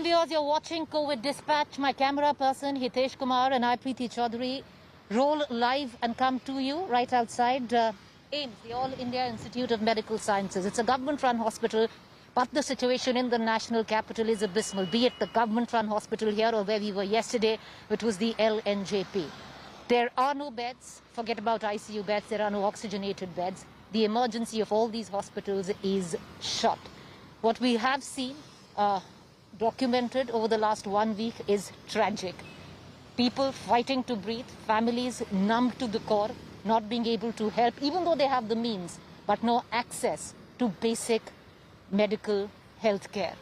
Welcome viewers, you're watching Covid Dispatch. My camera person Hitesh Kumar and I, Preeti Choudhry, roll live and come to you right outside AIIMS, the All India Institute of Medical Sciences. It's a government-run hospital, but the situation in the national capital is abysmal, be it the government-run hospital here or where we were yesterday, which was the LNJP. There are no beds, forget about ICU beds, there are no oxygenated beds. The emergency of all these hospitals is shut. What we have seen, documented over the last 1 week, is tragic. People fighting to breathe, families numbed to the core, not being able to help, even though they have the means, but no access to basic medical health care.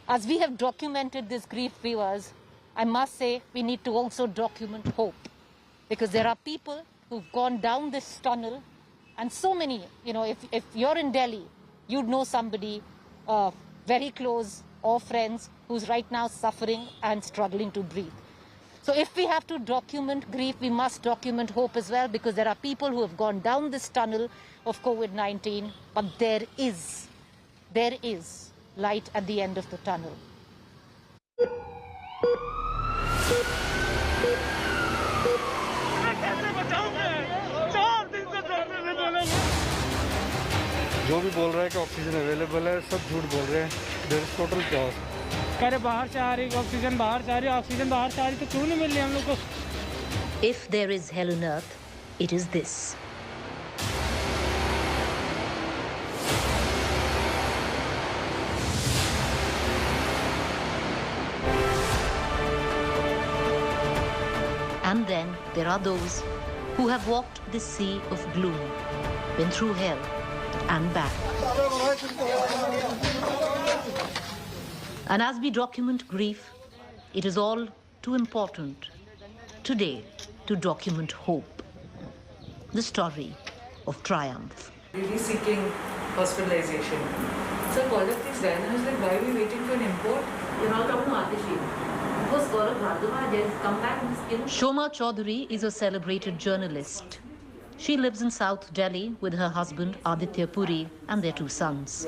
As we have documented this grief, viewers, I must say we need to also document hope, because there are people who've gone down this tunnel, and so many, if you're in Delhi, you'd know somebody very close or friends who's right now suffering and struggling to breathe. So if we have to document grief, we must document hope as well, because there are people who have gone down this tunnel of Covid-19, but there is light at the end of the tunnel. जो भी बोल रहा है कि oxygen available है, सब झूठ बोल रहे हैं. There is total chaos. कह रहे बाहर से आ रही ऑक्सीजन, बाहर से आ रही ऑक्सीजन, बाहर से आ रही, तो क्यों नहीं मिल रही हम लोग को? If there is hell on earth, it is this. And then there are those who have walked this sea of gloom, been through hell and back. And as we document grief, it is all too important today to document hope, the story of triumph. Really seeking hospitalization. So I called up these guys and I was like, why are we waiting for an import? You're not talking about come back in skin. Shoma Choudhry is a celebrated journalist. She lives in South Delhi with her husband Aditya Puri and their 2 sons.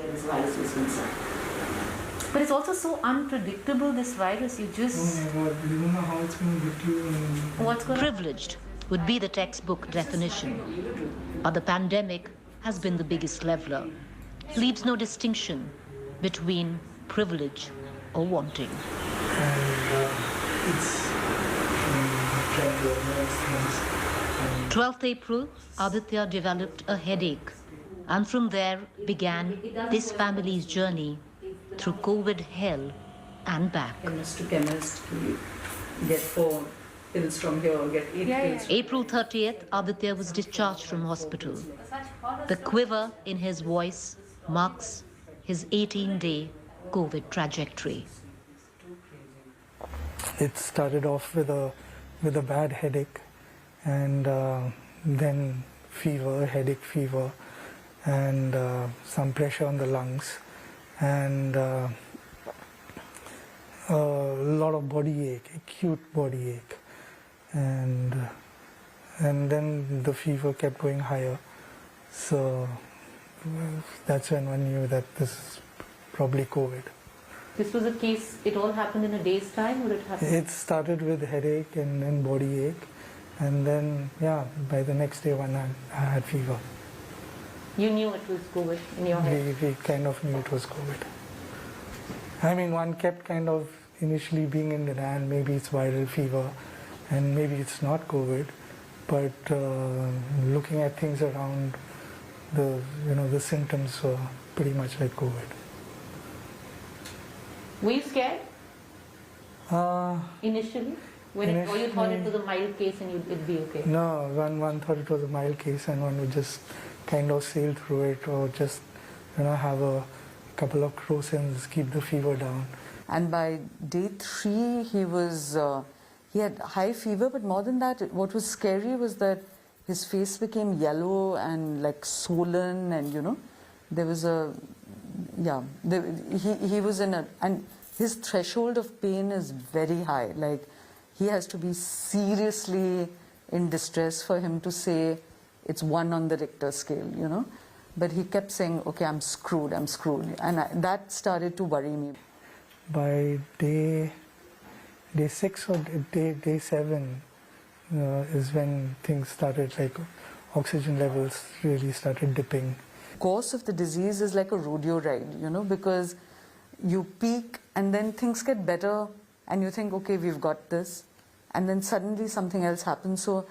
But it's also so unpredictable, this virus. You just... Oh my God, you don't know how it's going to get you. What's privileged would be the textbook definition. But the pandemic has been the biggest leveler. Leaves no distinction between privilege or wanting. And it's 12th April, Aditya developed a headache, and from there began this family's journey through COVID hell and back. Chemist to chemist to get 4 pills from here, get 8 pills. April 30th, Aditya was discharged from hospital. The quiver in his voice marks his 18-day COVID trajectory. It started off with a bad headache, and then fever, headache fever, and some pressure on the lungs, and a lot of body ache, acute body ache, and then the fever kept going higher. So that's when one knew that this is probably COVID. This was a case, it all happened in a day's time, or it happened? It started with headache and then body ache, and then, yeah, by the next day I had fever. You knew it was COVID in your head? We kind of knew it was COVID. I mean, one kept kind of initially being in denial, maybe it's viral fever, and maybe it's not COVID, but looking at things around, the symptoms were pretty much like COVID. Were you scared? Initially? Or you thought it was a mild case and it'd be okay? No, one thought it was a mild case and one would just kind of sail through it, or just, have a couple of crocins, keep the fever down. And by day 3, he had high fever, but more than that, what was scary was that his face became yellow and like swollen, and there was he was in and his threshold of pain is very high. Like, he has to be seriously in distress for him to say it's 1 on the Richter scale, But he kept saying, okay, I'm screwed. And that started to worry me. by day 6 or day 7 is when things started, like oxygen levels really started dipping. Course of the disease is like a rodeo ride, you know, because you peak and then things get better and you think, okay, we've got this, and then suddenly something else happens. So,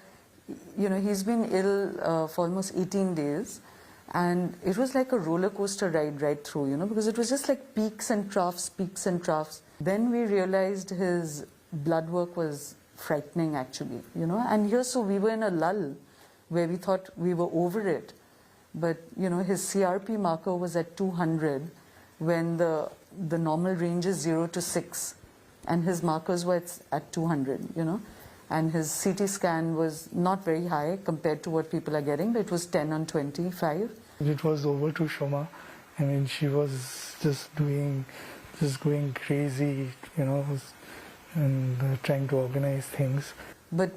you know, he's been ill for almost 18 days, and it was like a roller coaster ride right through, you know, because it was just like peaks and troughs, peaks and troughs. Then we realized his blood work was frightening actually, you know, and here, so we were in a lull where we thought we were over it. But, you know, his CRP marker was at 200 when the normal range is 0 to 6. And his markers were at 200, you know. And his CT scan was not very high compared to what people are getting, but it was 10 on 25. It was over to Shoma. I mean, she was just going crazy, you know, and trying to organize things. But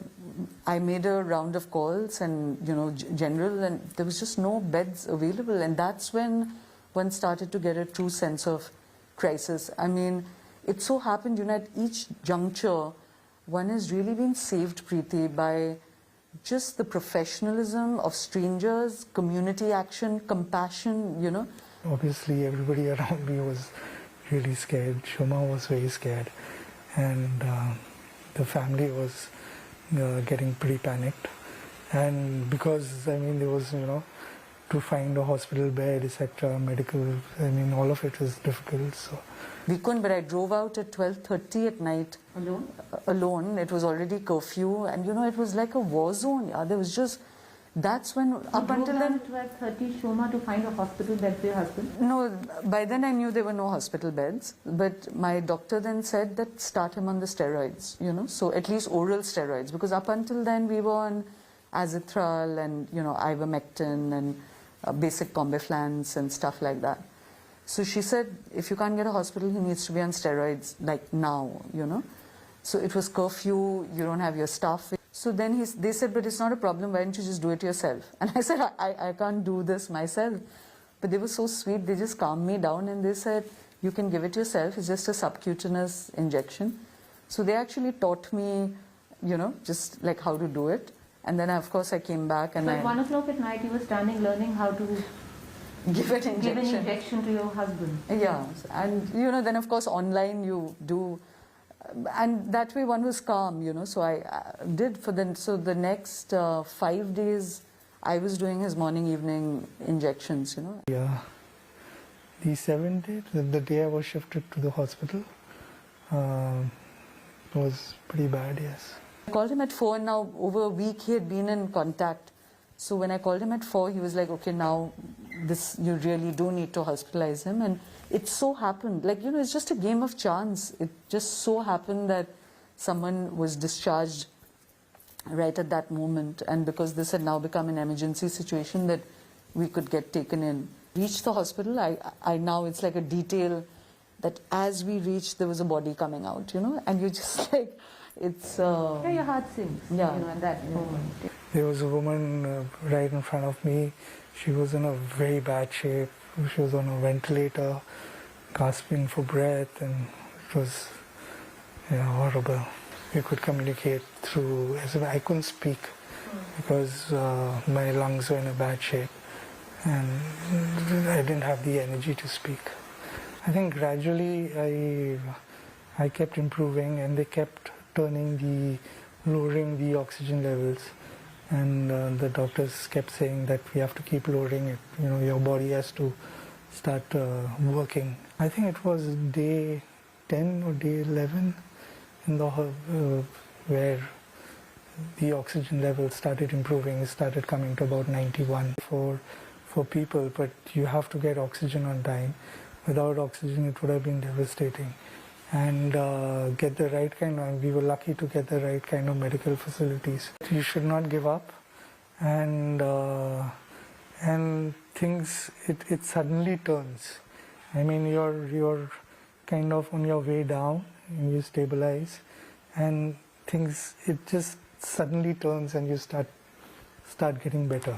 I made a round of calls and, you know, general, and there was just no beds available. And that's when one started to get a true sense of crisis. I mean, it so happened, you know, at each juncture, one is really being saved, Preeti, by just the professionalism of strangers, community action, compassion, you know. Obviously, everybody around me was really scared. Shoma was very scared. And the family was getting pretty panicked. And because, I mean, there was, you know, to find a hospital bed, etc., medical, I mean, all of it was difficult. So we couldn't, but I drove out at 12:30 at night. Alone? Alone. It was already curfew, and you know, it was like a war zone. Yeah, there was just, that's when, up until then... 12:30, Shoma, to find a hospital bed for your husband? No, by then I knew there were no hospital beds, but my doctor then said that start him on the steroids, you know, so at least oral steroids, because up until then we were on azithral and, you know, ivermectin and basic combiflans and stuff like that. So she said, if you can't get a hospital, he needs to be on steroids, like now, you know. So it was curfew, you don't have your staff. So then they said, but it's not a problem, why don't you just do it yourself? And I said, I can't do this myself. But they were so sweet, they just calmed me down and they said, you can give it yourself, it's just a subcutaneous injection. So they actually taught me, you know, just like how to do it. And then, of course, I came back and So at 1 o'clock at night, you were standing learning how to give an injection to your husband. Yeah, and you know, then of course online you do, and that way one was calm, you know. So I did so the next 5 days I was doing his morning, evening injections, you know. yeah, the 7th day, the day I was shifted to the hospital, was pretty bad, yes. I called him at 4, and now over a week he had been in contact. So when I called him at 4, he was like, okay, now this, you really do need to hospitalize him. And it so happened, like, you know, it's just a game of chance. It just so happened that someone was discharged right at that moment. And because this had now become an emergency situation, that we could get taken in. Reached the hospital, I now, it's like a detail that as we reached, there was a body coming out, you know, and you just like, it's... Yeah, your heart sinks, yeah, you know, at that moment. There was a woman right in front of me. She was in a very bad shape. She was on a ventilator, gasping for breath, and it was horrible. We could communicate through, I couldn't speak because my lungs were in a bad shape and I didn't have the energy to speak. I think gradually I kept improving, and they kept lowering the oxygen levels, and the doctors kept saying that we have to keep lowering it. You know, your body has to start working. I think it was day 10 or day 11 in the where the oxygen levels started improving. It started coming to about 91 for people, but you have to get oxygen on time. Without oxygen, it would have been devastating. And get the right kind of, we were lucky to get the right kind of medical facilities. You should not give up, and things, it suddenly turns. I mean, you're kind of on your way down, and you stabilize, and things, it just suddenly turns, and you start getting better.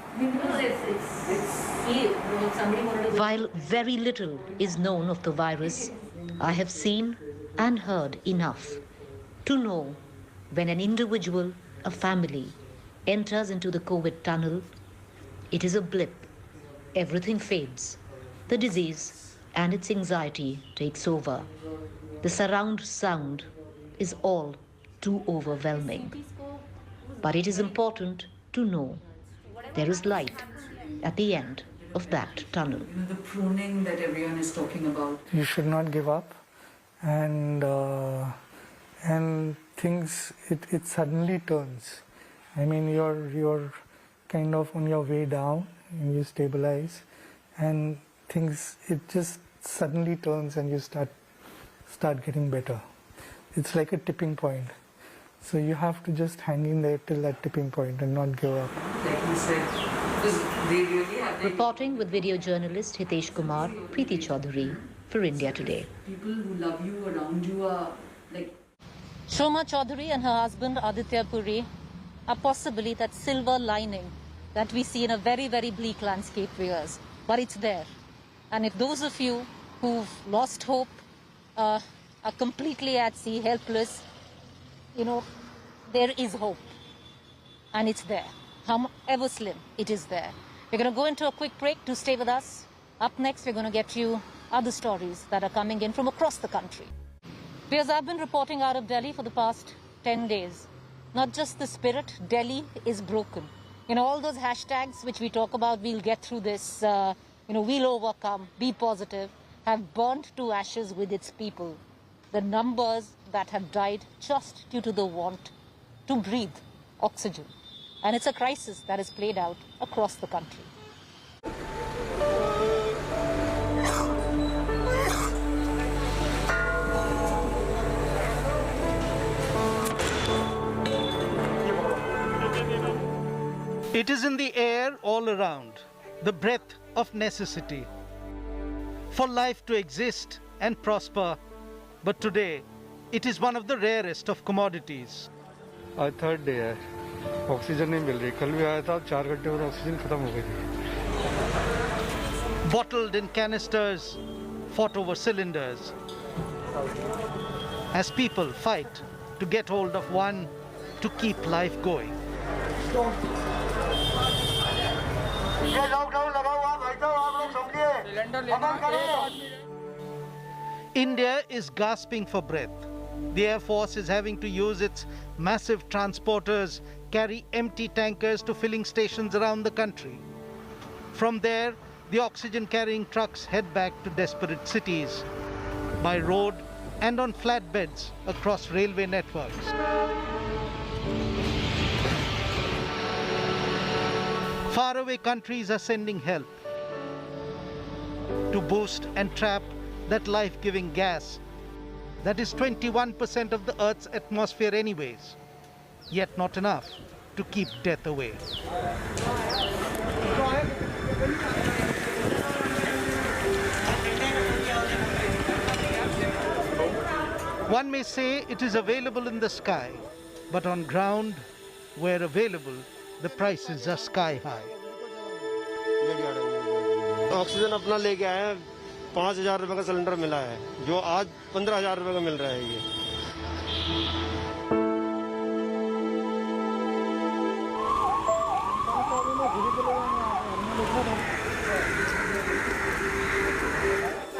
While very little is known of the virus, I have seen and heard enough to know when an individual, a family, enters into the Covid tunnel, it is a blip. Everything fades. The disease and its anxiety takes over. The surround sound is all too overwhelming. But it is important to know there is light at the end of that tunnel. You know, the pruning that everyone is talking about. You should not give up, and things it suddenly turns. I mean, you're kind of on your way down, and you stabilize, and things it just suddenly turns, and you start getting better. It's like a tipping point. So you have to just hang in there till that tipping point and not give up. Like you said, because they really have... Reporting with video journalist Hitesh Kumar, Preeti Choudhry for India Today. People who love you around you are like... Shoma Choudhary and her husband Aditya Puri are possibly that silver lining that we see in a very, very bleak landscape for years. But it's there. And if those of you who've lost hope, are completely at sea, helpless, you know, there is hope. And it's there. However slim, it is there. We're going to go into a quick break. Do stay with us. Up next, we're going to get you other stories that are coming in from across the country. Because I've been reporting out of Delhi for the past 10 days. Not just the spirit, Delhi is broken. You know, all those hashtags which we talk about, we'll get through this, we'll overcome, be positive, have burnt to ashes with its people. The numbers that have died just due to the want to breathe oxygen. And it's a crisis that is played out across the country. It is in the air all around, the breath of necessity. For life to exist and prosper, but today, it is one of the rarest of commodities. आज third day है oxygen नहीं मिल रही कल भी आया था 4 घंटे और ऑक्सीजन खत्म हो गई थी Bottled in canisters, fought over cylinders. As people fight to get hold of one to keep life going. India is gasping for breath. The Air Force is having to use its massive transporters, carry empty tankers to filling stations around the country. From there, the oxygen-carrying trucks head back to desperate cities, by road and on flatbeds across railway networks. Faraway countries are sending help to boost and trap that life-giving gas that is 21% of the Earth's atmosphere anyways, yet not enough to keep death away. One may say it is available in the sky, but on ground, where available, the prices are sky high. Oxygen अपना लेके आए हैं 5,000 रुपए का cylinder मिला है जो आज 15,000 रुपए का मिल रहा है ये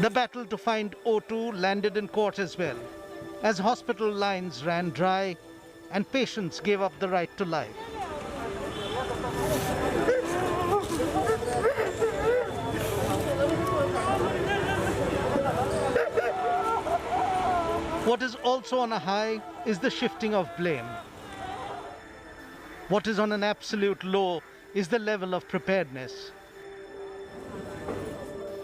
The battle to find O2 landed in court as well, as hospital lines ran dry and patients gave up the right to life. What is also on a high is the shifting of blame. What is on an absolute low is the level of preparedness.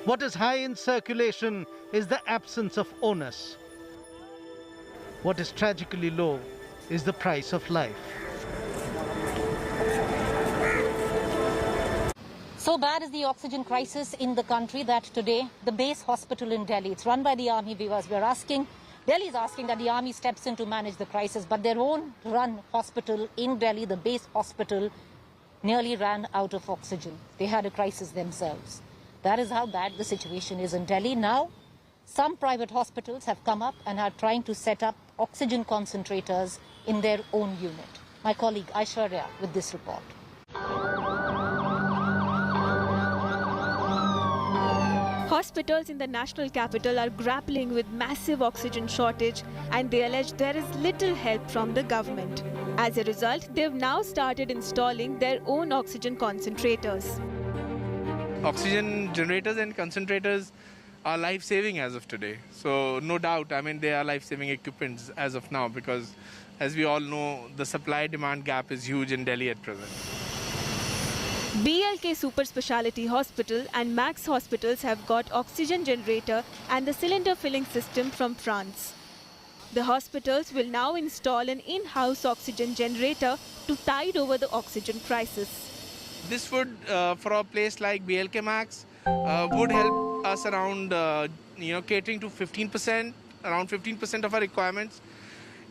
What is high in circulation is the absence of onus. What is tragically low is the price of life. So bad is the oxygen crisis in the country that today the base hospital in Delhi, it's run by the army, viewers, Delhi is asking that the army steps in to manage the crisis, but their own run hospital in Delhi, the base hospital, nearly ran out of oxygen. They had a crisis themselves. That is how bad the situation is in Delhi. Now, Some private hospitals have come up and are trying to set up oxygen concentrators in their own unit. My colleague Aishwarya with this report. Hospitals in the national capital are grappling with massive oxygen shortage, and they allege there is little help from the government. As a result, they've now started installing their own oxygen concentrators. Oxygen generators and concentrators are life-saving as of today. So no doubt, I mean, they are life-saving equipments as of now, because as we all know, the supply-demand gap is huge in Delhi at present. BLK Super Speciality Hospital and Max Hospitals have got oxygen generator and the cylinder filling system from France. The hospitals will now install an in-house oxygen generator to tide over the oxygen crisis. This would, for a place like BLK Max, would help us around, catering to 15%, around 15% of our requirements.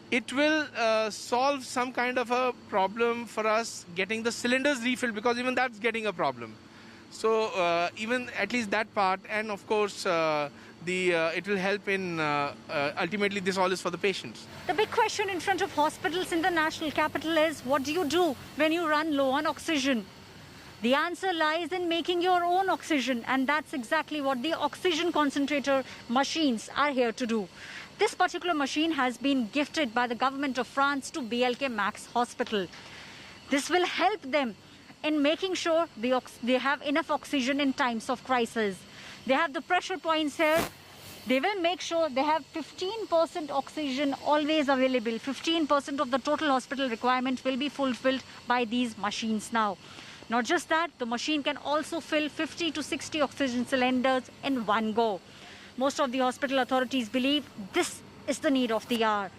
It will solve some kind of a problem for us getting the cylinders refilled, because even that's getting a problem. So even at least that part, and of course it will help in ultimately this all is for the patients. The big question in front of hospitals in the national capital is, what do you do when you run low on oxygen? The answer lies in making your own oxygen, and that's exactly what the oxygen concentrator machines are here to do. This particular machine has been gifted by the government of France to BLK Max Hospital. This will help them in making sure they have enough oxygen in times of crisis. They have the pressure points here. They will make sure they have 15% oxygen always available. 15% of the total hospital requirement will be fulfilled by these machines now. Not just that, the machine can also fill 50 to 60 oxygen cylinders in one go. Most of the hospital authorities believe this is the need of the hour.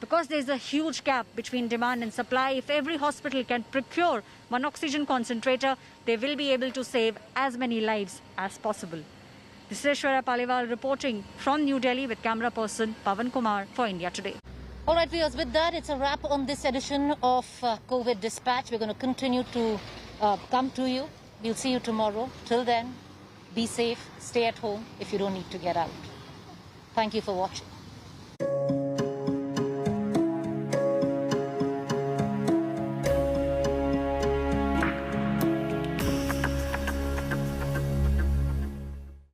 Because there's a huge gap between demand and supply, if every hospital can procure one oxygen concentrator, they will be able to save as many lives as possible. This is Aishwarya Paliwal reporting from New Delhi with camera person Pavan Kumar for India Today. All right, viewers, with that, it's a wrap on this edition of Covid Dispatch. We're going to continue to come to you. We'll see you tomorrow. Till then, be safe, stay at home if you don't need to get out. Thank you for watching.